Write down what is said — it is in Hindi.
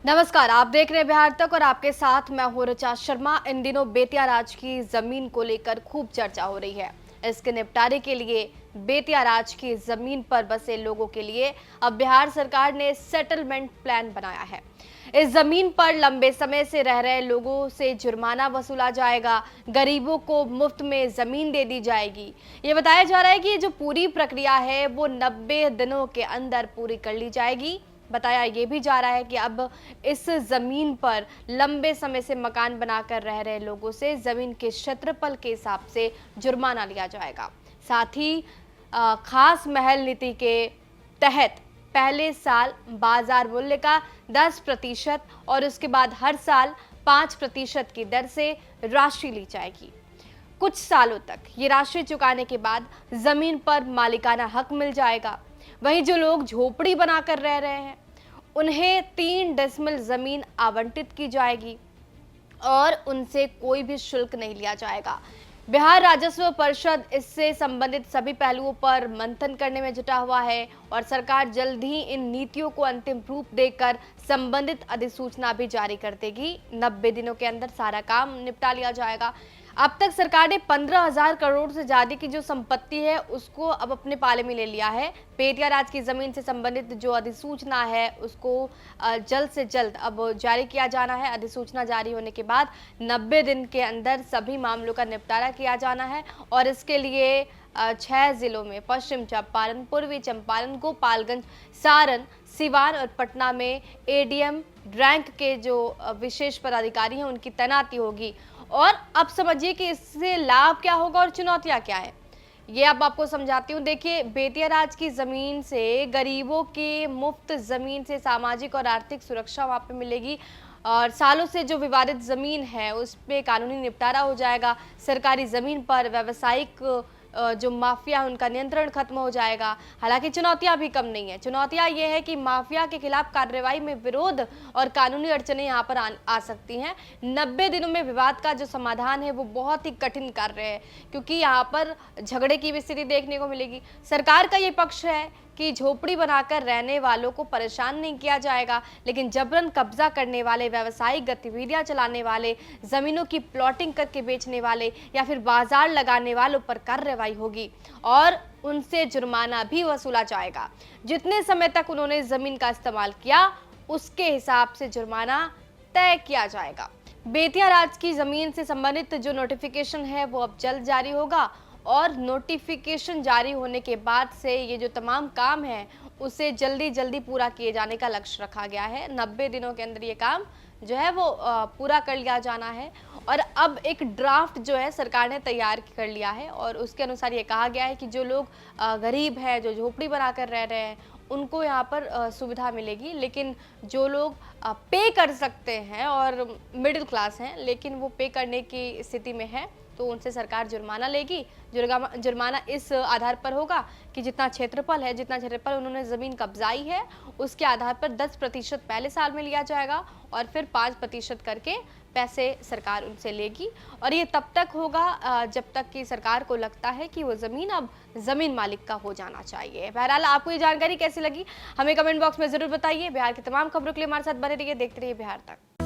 नमस्कार, आप देख रहे हैं बिहार तक और आपके साथ मैं हूं ऋचा शर्मा। इन दिनों बेतिया राज की जमीन को लेकर खूब चर्चा हो रही है। इसके निपटारे के लिए बेतिया राज की जमीन पर बसे लोगों के लिए अब बिहार सरकार ने सेटलमेंट प्लान बनाया है। इस जमीन पर लंबे समय से रह रहे लोगों से जुर्माना वसूला जाएगा, गरीबों को मुफ्त में जमीन दे दी जाएगी। ये बताया जा रहा है कि ये जो पूरी प्रक्रिया है वो 90 दिनों के अंदर पूरी कर ली जाएगी। बताया ये भी जा रहा है कि अब इस जमीन पर लंबे समय से मकान बनाकर रह रहे लोगों से जमीन के क्षेत्रफल के हिसाब से जुर्माना लिया जाएगा। साथ ही खास महल नीति के तहत पहले साल बाजार मूल्य का 10% और उसके बाद हर साल 5% की दर से राशि ली जाएगी। कुछ सालों तक ये राशि चुकाने के बाद जमीन पर मालिकाना हक मिल जाएगा। वहीं जो लोग झोपड़ी बनाकर रह रहे हैं उन्हें 3 डेसिमल जमीन आवंटित की जाएगी और उनसे कोई भी शुल्क नहीं लिया जाएगा। बिहार राजस्व परिषद इससे संबंधित सभी पहलुओं पर मंथन करने में जुटा हुआ है और सरकार जल्द ही इन नीतियों को अंतिम रूप देकर संबंधित अधिसूचना भी जारी कर देगी। 90 दिनों के अंदर सारा काम निपटा लिया जाएगा। अब तक सरकार ने 15,000 करोड़ से ज्यादा की जो संपत्ति है उसको अब अपने पाले में ले लिया है। बेतिया राज की जमीन से संबंधित जो अधिसूचना है उसको जल्द से जल्द अब जारी किया जाना है। अधिसूचना जारी होने के बाद 90 दिन के अंदर सभी मामलों का निपटारा किया जाना है और इसके लिए 6 जिलों में पश्चिम चंपारण, पूर्वी चंपारण, गोपालगंज, सारण, सिवान और पटना में एडीएम रैंक के जो विशेष पदाधिकारी हैं उनकी तैनाती होगी। और अब समझिए कि इससे लाभ क्या होगा और चुनौतियां क्या है, ये अब आपको समझाती हूँ। देखिए, बेतिया राज की जमीन से गरीबों की मुफ्त जमीन से सामाजिक और आर्थिक सुरक्षा वहां पे मिलेगी और सालों से जो विवादित जमीन है उस पे कानूनी निपटारा हो जाएगा। सरकारी जमीन पर व्यावसायिक जो माफिया उनका नियंत्रण खत्म हो जाएगा। हालांकि चुनौतियां भी कम नहीं है। चुनौतियां ये है कि माफिया के खिलाफ कार्रवाई में विरोध और कानूनी अड़चनें यहाँ पर आ सकती हैं। 90 दिनों में विवाद का जो समाधान है वो बहुत ही कठिन कार्य है क्योंकि यहाँ पर झगड़े की भी स्थिति देखने को मिलेगी। सरकार का ये पक्ष है कि झोपड़ी बनाकर रहने वालों को परेशान नहीं किया जाएगा, लेकिन जबरन कब्जा करने वाले, व्यावसायिक गतिविधियां चलाने वाले, जमीनों की प्लॉटिंग करके बेचने वाले या फिर बाजार लगाने वालों पर कार्रवाई होगी और उनसे जुर्माना भी वसूला जाएगा। जितने समय तक उन्होंने जमीन का इस्तेमाल किया उसके हिसाब से जुर्माना तय किया जाएगा। बेतिया राज की जमीन से संबंधित जो नोटिफिकेशन है वो अब जल्द जारी होगा और नोटिफिकेशन जारी होने के बाद से ये जो तमाम काम है उसे जल्दी पूरा किए जाने का लक्ष्य रखा गया है। 90 दिनों के अंदर ये काम जो है वो पूरा कर लिया जाना है और अब एक ड्राफ्ट जो है सरकार ने तैयार कर लिया है और उसके अनुसार ये कहा गया है कि जो लोग गरीब हैं, जो झोपड़ी बनाकर रह रहे हैं, उनको यहाँ पर सुविधा मिलेगी। लेकिन जो लोग पे कर सकते हैं और मिडिल क्लास हैं लेकिन वो पे करने की स्थिति में है तो उनसे सरकार जुर्माना लेगी। जुर्माना इस आधार पर होगा कि जितना क्षेत्रफल उन्होंने जमीन कब्जाई है उसके आधार पर 10% पहले साल में लिया जाएगा और फिर 5% करके पैसे सरकार उनसे लेगी और ये तब तक होगा जब तक कि सरकार को लगता है कि वो जमीन अब जमीन मालिक का हो जाना चाहिए। बहरहाल आपको ये जानकारी कैसी लगी हमें कमेंट बॉक्स में जरूर बताइए। बिहार की तमाम खबरों के लिए हमारे साथ बने रहिए, देखते रहिए बिहार तक।